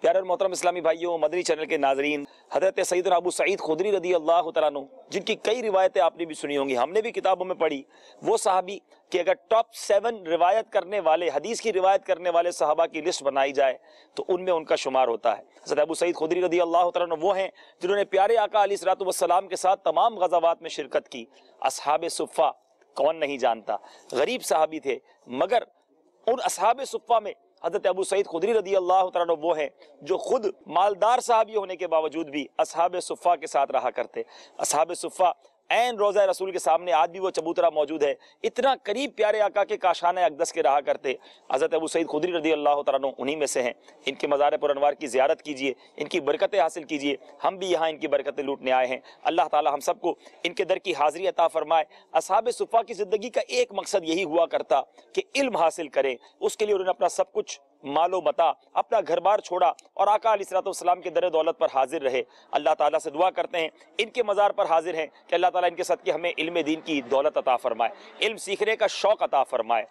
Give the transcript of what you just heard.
प्यारे और मोहतरम इस्लामी भाइयों, मदनी चैनल के नाजरीन, हज़रत सैयदना अबू सईद खुदरी रदी अल्लाह तआला अन्हु, जिनकी कई रिवायतें आपने भी सुनी होंगी, हमने भी किताबों में पढ़ी, वो सहाबी कि अगर टॉप 7 रिवायत करने वाले, हदीस की रिवायत करने वाले सहाबा की लिस्ट बनाई जाए तो उनमें उनका शुमार होता है। हज़रत अबू सईद खुदरी रदी अल्लाह तआला अन्हु वो हैं जिन्होंने प्यारे आका अलैहिस्सलातु वस्सलाम के साथ तमाम गज़ावात में शिरकत की। असहाबे सुफ़ा कौन नहीं जानता, गरीब सहाबी थे, मगर उन असहाबे सुफ़ा में हज़रत अबू सईद खुदरी रदी अल्लाह तआला अन्हु वो हैं जो खुद मालदार सहाबी होने के बावजूद भी असहाबे सुफ़ा के साथ रहा करते। असहाबे सुफ़ा ऐन रोज़ा रसूल के सामने आज भी वो चबूतरा मौजूद है, इतना करीब प्यारे आका के काशाना अक़दस के रहा करते। हज़रत अबू सईद खुदरी रदी अल्लाह तआला अन्हु उन्हीं में से हैं। इनके मज़ार पर अनवार की ज़ियारत कीजिए, इनकी बरकतें हासिल कीजिए। हम भी यहाँ इनकी बरकतें लूटने आए हैं। अल्लाह ताला हम सबको इनके दर की हाज़िरी अता फरमाए। असहाबे सुफ़ा की ज़िंदगी का एक मकसद यही हुआ करता कि इल्म हासिल करें, उसके लिए उन्होंने अपना सब कुछ मालो मता, अपना घर बार छोड़ा और आका अलैहिस्सलातु वस्सलाम के दर दौलत पर हाजिर रहे। अल्लाह ताला से दुआ करते हैं, इनके मज़ार पर हाजिर हैं कि अल्लाह ताला इनके सदक़े हमें इल्म दीन की दौलत अता फरमाए, इल्म सीखने का शौक़ अता फरमाए।